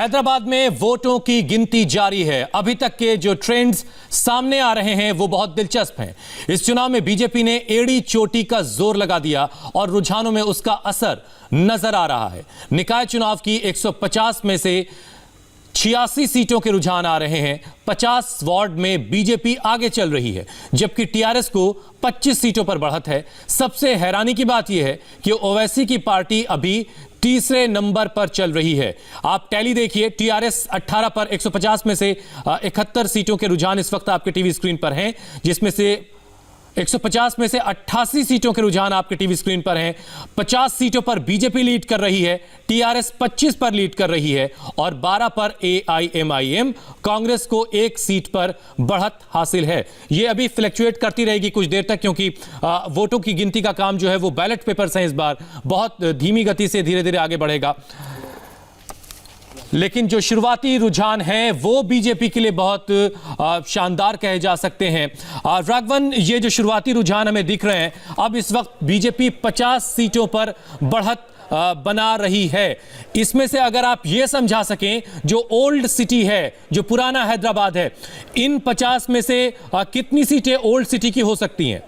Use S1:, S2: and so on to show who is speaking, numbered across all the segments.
S1: हैदराबाद में वोटों की गिनती जारी है। अभी तक के जो ट्रेंड्स सामने आ रहे हैं वो बहुत दिलचस्प हैं। इस चुनाव में बीजेपी ने एड़ी चोटी का जोर लगा दिया और रुझानों में उसका असर नजर आ रहा है। निकाय चुनाव की 150 में से 86 सीटों के रुझान आ रहे हैं। 50 वार्ड में बीजेपी आगे चल रही है, जबकि टीआरएस को 25 सीटों पर बढ़त है। सबसे हैरानी की बात यह है कि ओवैसी की पार्टी अभी तीसरे नंबर पर चल रही है। आप टैली देखिए, टीआरएस 18 पर 150 में से 71 सीटों के रुझान इस वक्त आपके टीवी स्क्रीन पर हैं, जिसमें से 150 में से 88 सीटों के रुझान आपके टीवी स्क्रीन पर हैं। 50 सीटों पर बीजेपी लीड कर रही है, टीआरएस 25 पर लीड कर रही है और 12 पर एआईएमआईएम, कांग्रेस को 1 सीट पर बढ़त हासिल है। यह अभी फ्लक्चुएट करती रहेगी कुछ देर तक, क्योंकि वोटों की गिनती का काम जो है वो बैलेट पेपर से इस बार बहुत धीमी गति से धीरे धीरे आगे बढ़ेगा। लेकिन जो शुरुआती रुझान है वो बीजेपी के लिए बहुत शानदार कहे जा सकते हैं। राघवन, ये जो शुरुआती रुझान हमें दिख रहे हैं, अब इस वक्त बीजेपी 50 सीटों पर बढ़त बना रही है। इसमें से अगर आप ये समझा सकें, जो ओल्ड सिटी है, जो पुराना हैदराबाद है, इन 50 में से कितनी सीटें ओल्ड सिटी की हो सकती हैं?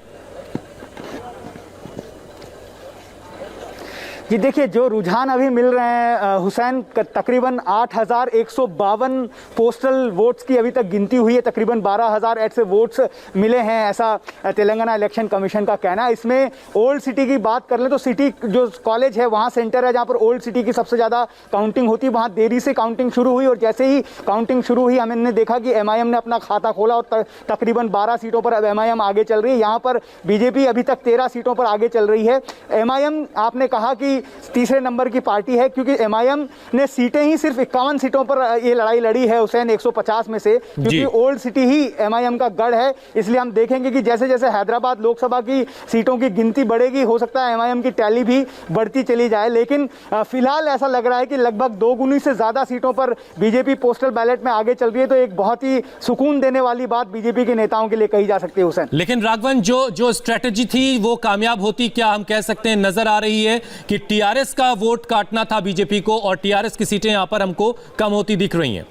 S2: जी देखिए, जो रुझान अभी मिल रहे हैं हुसैन, तकरीबन 8,152 पोस्टल वोट्स की अभी तक गिनती हुई है। तकरीबन 12,000 ऐसे वोट्स मिले हैं, ऐसा तेलंगाना इलेक्शन कमीशन का कहना है। इसमें ओल्ड सिटी की बात कर लें तो सिटी जो कॉलेज है वहाँ सेंटर है जहाँ पर ओल्ड सिटी की सबसे ज़्यादा काउंटिंग होती है। वहाँ देरी से काउंटिंग शुरू हुई और जैसे ही काउंटिंग शुरू हुई हमने देखा कि एमआईएम ने अपना खाता खोला और तकरीबन 12 सीटों पर अब एमआईएम आगे चल रही है। यहाँ पर बीजेपी अभी तक 13 सीटों पर आगे चल रही है। एमआईएम, आपने कहा कि तीसरे नंबर की पार्टी है, क्योंकि एमआईएम ने सीटें ही सिर्फ 51 सीटों पर ये लड़ाई लड़ी है हुसैन, 150 में से, क्योंकि ओल्ड सिटी ही एमआईएम का गढ़ है। इसलिए हम देखेंगे कि जैसे जैसे हैदराबाद लोकसभा की सीटों की गिनती बढ़ेगी, हो सकता है एमआईएम की टैली भी बढ़ती चली जाए। लेकिन फिलहाल ऐसा लग रहा है कि लगभग 2 गुनी से ज्यादा सीटों पर बीजेपी पोस्टल बैलेट में आगे चल रही है। तो एक बहुत ही सुकून देने वाली बात बीजेपी के नेताओं के लिए कही जा सकती है हुसैन।
S1: लेकिन राघवन, जो स्ट्रेटेजी थी वो कामयाब होती, क्या हम कह सकते हैं? नजर आ रही है कि टीआरएस का वोट काटना था बीजेपी को और टीआरएस की सीटें यहां पर हमको कम होती दिख रही हैं।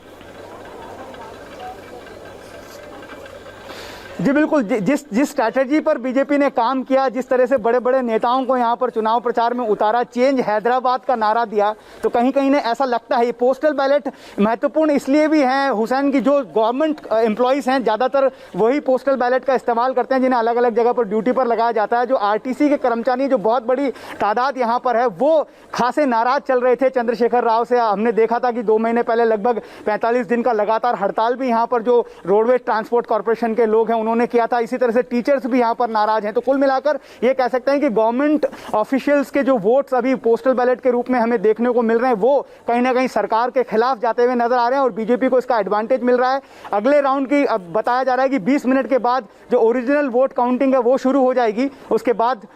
S2: जी बिल्कुल, जिस स्ट्रैटेजी पर बीजेपी ने काम किया, जिस तरह से बड़े बड़े नेताओं को यहाँ पर चुनाव प्रचार में उतारा, चेंज हैदराबाद का नारा दिया, तो कहीं कहीं ने ऐसा लगता है। ये पोस्टल बैलेट महत्वपूर्ण इसलिए भी हैं हुसैन की जो गवर्नमेंट एम्प्लॉइज हैं ज़्यादातर वही पोस्टल बैलेट का इस्तेमाल करते हैं, जिन्हें अलग अलग जगह पर ड्यूटी पर लगाया जाता है। जो आरटीसी के कर्मचारी, जो बहुत बड़ी तादाद यहाँ पर है, वो खासे नाराज चल रहे थे चंद्रशेखर राव से। हमने देखा था कि 2 महीने पहले लगभग 45 दिन का लगातार हड़ताल भी यहाँ पर जो रोडवेज ट्रांसपोर्ट कॉर्पोरेशन के लोग हैं उन्होंने किया था। इसी तरह से टीचर्स भी यहां पर नाराज हैं। तो कुल मिलाकर ये कह सकते हैं कि गवर्नमेंट ऑफिशियल्स के जो वोट्स अभी पोस्टल बैलेट के रूप में हमें देखने को मिल रहे हैं, वो कहीं ना कहीं सरकार के खिलाफ जाते हुए नजर आ रहे हैं और बीजेपी को इसका एडवांटेज मिल रहा है। अगले राउंड की अब बताया जा रहा है कि 20 मिनट के बाद जो ओरिजिनल वोट काउंटिंग है वो शुरू हो जाएगी। उसके बाद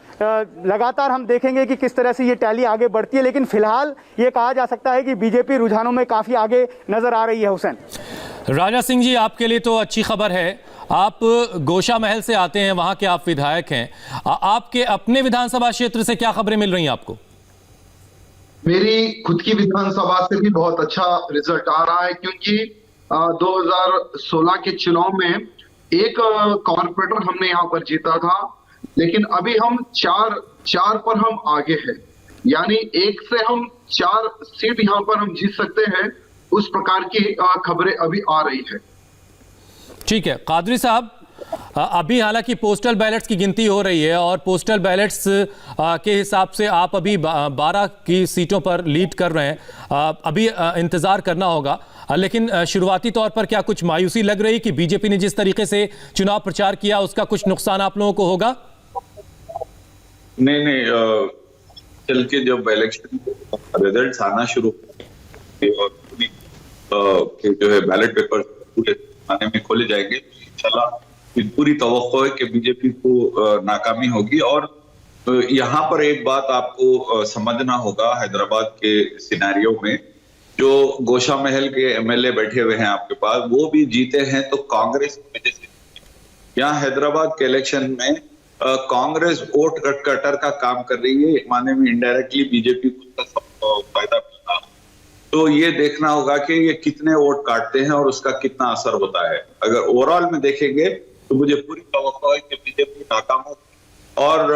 S2: लगातार हम देखेंगे कि किस तरह से ये टैली आगे बढ़ती है। लेकिन फिलहाल ये कहा जा सकता है कि बीजेपी रुझानों में काफी आगे नजर आ रही है हुसैन।
S1: राजा सिंह जी, आपके लिए तो अच्छी खबर है, आप गोशा महल से आते हैं, वहां के आप विधायक हैं। आपके अपने विधानसभा क्षेत्र से क्या खबरें मिल रही हैं आपको?
S3: मेरी खुद की विधानसभा से भी बहुत अच्छा रिजल्ट आ रहा है, क्योंकि 2016 के चुनाव में एक कॉर्पोरेटर हमने यहाँ पर जीता था, लेकिन अभी हम चार पर हम आगे हैं। यानी 1 से हम 4 सीट यहाँ पर हम जीत सकते हैं। उस प्रकार की खबरें अभी आ रही है।
S1: ठीक है कादरी साहब, अभी हालांकि पोस्टल बैलेट्स की गिनती हो रही है और पोस्टल बैलेट्स के हिसाब से आप अभी 12 की सीटों पर लीड कर रहे हैं। अभी इंतजार करना होगा, लेकिन शुरुआती तौर पर क्या कुछ मायूसी लग रही कि बीजेपी ने जिस तरीके से चुनाव प्रचार किया उसका कुछ नुकसान आप लोगों को होगा?
S4: नहीं, चल के जब इलेक्शन रिजल्ट्स आना शुरू और जो है बैलेट पेपर पूरे थाने में खोले जाएंगे, इंशाल्लाह पूरी तवक्को है कि बीजेपी को नाकामी होगी। और यहाँ पर एक बात आपको समझना होगा, हैदराबाद के सिनेरियो में जो गोशा महल के एमएलए बैठे हुए हैं आपके पास, वो भी जीते हैं तो कांग्रेस की वजह से। यहाँ हैदराबाद के इलेक्शन में कांग्रेस वोट कटर का काम कर रही है, माने में इनडायरेक्टली बीजेपी को फायदा मिल रहा है। तो ये देखना होगा कि ये कितने वोट काटते हैं और उसका कितना असर होता है। अगर ओवरऑल में देखेंगे तो मुझे पूरी तवक्को है कि बीजेपी नाकाम हो। और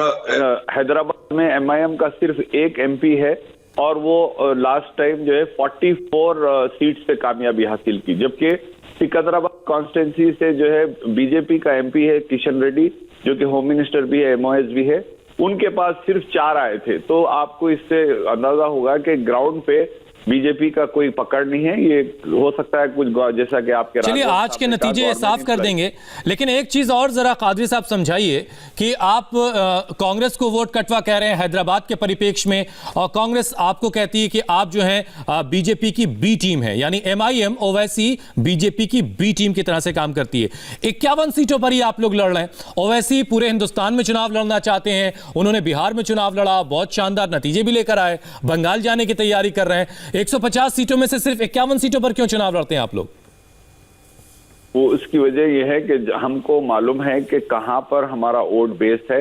S5: हैदराबाद में एमआईएम का सिर्फ एक एमपी है और वो लास्ट टाइम जो है 44 सीट से कामयाबी हासिल की, जबकि सिकंदराबाद कॉन्स्टिट्यूंसी से जो है बीजेपी का एमपी है किशन रेड्डी, जो कि होम मिनिस्टर भी है, एमओएस भी है, उनके पास सिर्फ 4 आए थे। तो आपको इससे अंदाजा होगा कि ग्राउंड पे बीजेपी का कोई पकड़ नहीं है। ये हो सकता है कुछ जैसा कि आपके
S1: चलिए आज के नतीजे साफ कर देंगे, लेकिन एक चीज और जरा कादरी साहब समझाइए कि आप कांग्रेस को वोट कटवा कह रहे हैं हैदराबाद के परिप्रेक्ष्य में, और कांग्रेस आपको कहती है कि आप जो हैं बीजेपी की बी टीम है, यानी एमआईएम ओवैसी बीजेपी की बी टीम की तरह से काम करती है। 51 सीटों पर ही आप लोग लड़ रहे हैं। ओवैसी पूरे हिंदुस्तान में चुनाव लड़ना चाहते हैं, उन्होंने बिहार में चुनाव लड़ा, बहुत शानदार नतीजे भी लेकर आए, बंगाल जाने की तैयारी कर रहे हैं। 150 सीटों में से सिर्फ 51 सीटों पर क्यों चुनाव लड़ते हैं आप लोग?
S5: वो उसकी वजह यह है कि हमको मालूम है कि कहां पर हमारा वोट बेस है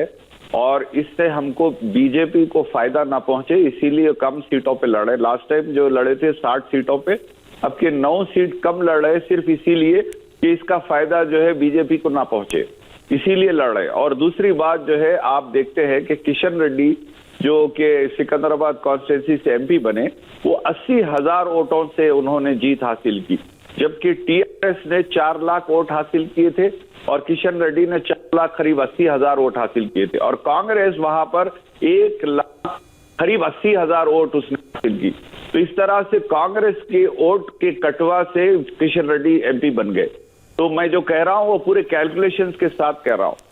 S5: और इससे हमको बीजेपी को फायदा ना पहुंचे, इसीलिए कम सीटों पे लड़े। लास्ट टाइम जो लड़े थे 60 सीटों पे, अब के 9 सीट कम लड़ रहे सिर्फ इसीलिए कि इसका फायदा जो है बीजेपी को ना पहुंचे, इसीलिए लड़ रहे। और दूसरी बात जो है, आप देखते हैं कि किशन रेड्डी जो कि सिकंदराबाद कॉन्स्टिट्यूंसी से एमपी बने, वो 80,000 वोटों से उन्होंने जीत हासिल की, जबकि टीआरएस ने 4 लाख वोट हासिल किए थे और किशन रेड्डी ने 4 लाख करीब 80,000 वोट हासिल किए थे, और कांग्रेस वहां पर 1 लाख करीब 80,000 वोट उसने हासिल की। तो इस तरह से कांग्रेस के वोट के कटवा से किशन रेड्डी एमपी बन गए। तो मैं जो कह रहा हूं वो पूरे कैलकुलेशंस के साथ कह रहा हूं।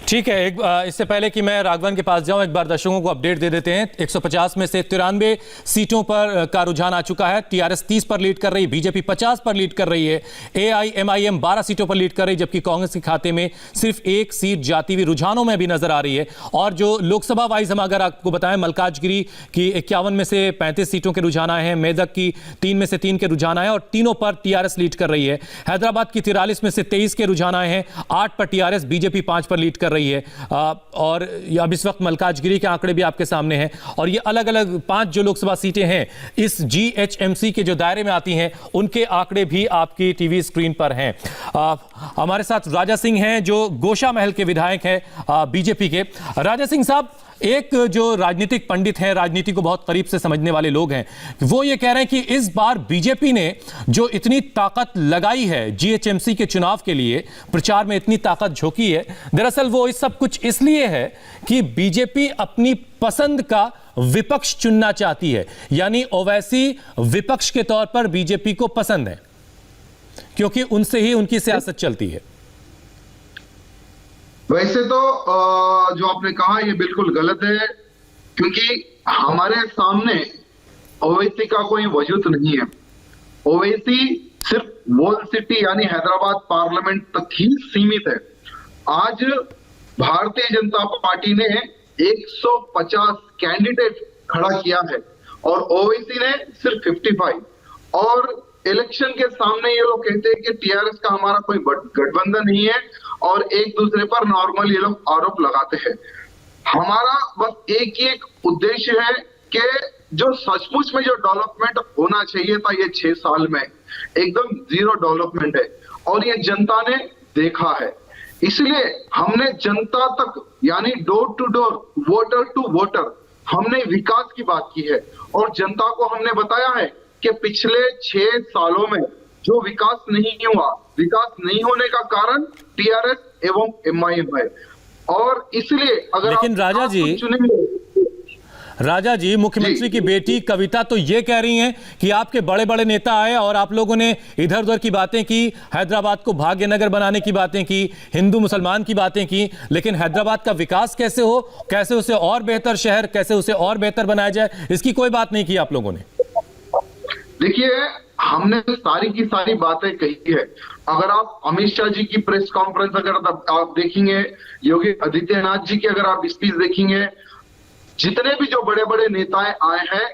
S1: ठीक है, इससे पहले कि मैं राघवन के पास जाऊं, एक बार दर्शकों को अपडेट दे देते हैं। 150 में से 93 सीटों पर का रुझान आ चुका है। टीआरएस 30 पर लीड कर रही, बीजेपी 50 पर लीड कर रही है, एआईएमआईएम 12 सीटों पर लीड कर रही, जबकि कांग्रेस के खाते में सिर्फ 1 सीट जाती हुई रुझानों में भी नजर आ रही है। और जो लोकसभा वाइज हम अगर आपको बताएं, मल्काजगिरी की 51 में से 35 सीटों के रुझान आए हैं, मेदक की 3 में से 3 के रुझान आए हैं और तीनों पर टीआरएस लीड कर रही है। हैदराबाद की 43 में से 23 के रुझान आए हैं, 8 पर टीआरएस, बीजेपी 5 पर लीड कर रही है। और अब इस वक्त मल्काजगिरी के आंकड़े भी आपके सामने हैं, और ये अलग अलग 5 जो लोकसभा सीटें हैं इस जीएचएमसी के जो दायरे में आती हैं, उनके आंकड़े भी आपकी टीवी स्क्रीन पर हैं। हमारे साथ राजा सिंह हैं जो गोशा महल के विधायक हैं बीजेपी के। राजा सिंह साहब, एक जो राजनीतिक पंडित हैं, राजनीति को बहुत करीब से समझने वाले लोग हैं, वो ये कह रहे हैं कि इस बार बीजेपी ने जो इतनी ताकत लगाई है जीएचएमसी के चुनाव के लिए, प्रचार में इतनी ताकत झोंकी है, दरअसल वो इस सब कुछ इसलिए है कि बीजेपी अपनी पसंद का विपक्ष चुनना चाहती है, यानी ओवैसी विपक्ष के तौर पर बीजेपी को पसंद है क्योंकि उनसे ही उनकी सियासत चलती है।
S3: वैसे तो जो आपने कहा ये बिल्कुल गलत है, क्योंकि हमारे सामने ओवैसी का कोई वजूद नहीं है। ओवैसी सिर्फ वॉल सिटी यानी हैदराबाद पार्लियामेंट तक ही सीमित है। आज भारतीय जनता पार्टी ने 150 कैंडिडेट खड़ा किया है और ओवैसी ने सिर्फ 55। और इलेक्शन के सामने ये लोग कहते हैं कि टीआरएस का हमारा कोई गठबंधन नहीं है और एक दूसरे पर नॉर्मल ये लोग आरोप लगाते हैं। हमारा बस एक ही एक उद्देश्य है कि जो सचमुच में जो डेवलपमेंट होना चाहिए था ये 6 साल में एकदम 0 डेवलपमेंट है, और ये जनता ने देखा है। इसलिए हमने जनता तक यानी door to door, voter to voter, हमने विकास की बात की है और जनता को हमने बताया है कि पिछले 6 सालों में जो विकास नहीं हुआ, विकास नहीं होने का कारण टीआरएस एवं एमआईएम है। और इसलिए अगर
S1: लेकिन राजा जी मुख्यमंत्री की बेटी कविता तो ये कह रही हैं कि आपके बड़े बड़े नेता आए और आप लोगों ने इधर उधर की बातें की, हैदराबाद को भाग्यनगर बनाने की बातें की, हिंदू मुसलमान की बातें की, लेकिन हैदराबाद का विकास कैसे हो, कैसे उसे और बेहतर शहर, कैसे उसे और बेहतर बनाया जाए, इसकी कोई बात नहीं की आप लोगों ने।
S3: देखिए, हमने सारी की सारी बातें कही है। अगर आप अमित शाह जी की प्रेस कॉन्फ्रेंस अगर आप देखेंगे, योगी आदित्यनाथ जी की अगर आप स्पीच देखेंगे, जितने भी जो बड़े बड़े नेताएं आए हैं,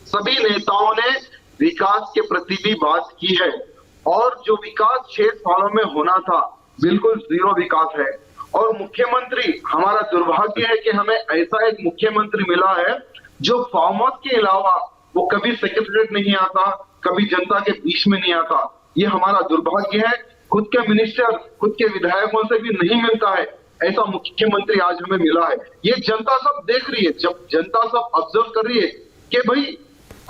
S3: सभी नेताओं ने विकास के प्रति भी बात की है। और जो विकास 6 सालों में होना था, बिल्कुल 0 विकास है। और मुख्यमंत्री, हमारा दुर्भाग्य है कि हमें ऐसा एक मुख्यमंत्री मिला है जो फार्म हाउस के अलावा वो कभी सेक्रेटरीट नहीं आता, कभी जनता के बीच में नहीं आता। ये हमारा दुर्भाग्य है। खुद के मिनिस्टर, खुद के विधायकों से भी नहीं मिलता है, ऐसा मुख्यमंत्री आज हमें मिला है। ये जनता सब देख रही है, जब जनता सब ऑब्जर्व कर रही है कि भाई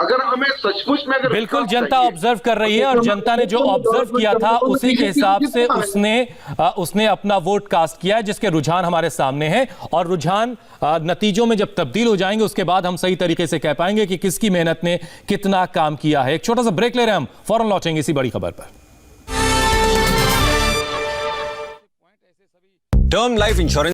S3: अगर हमें सचमुच में अगर
S1: बिल्कुल जनता ऑब्जर्व कर रही है, और जनता ने जो ऑब्जर्व किया था उसी के हिसाब से उसने अपना वोट कास्ट किया है, जिसके रुझान हमारे सामने हैं। और रुझान नतीजों में जब तब्दील हो जाएंगे उसके बाद हम सही तरीके से कह पाएंगे कि किसकी मेहनत ने कितना काम किया है। एक छोटा सा ब्रेक ले रहे हैं, हम फौरन लौटेंगे इसी बड़ी खबर पर।
S6: Term life insurance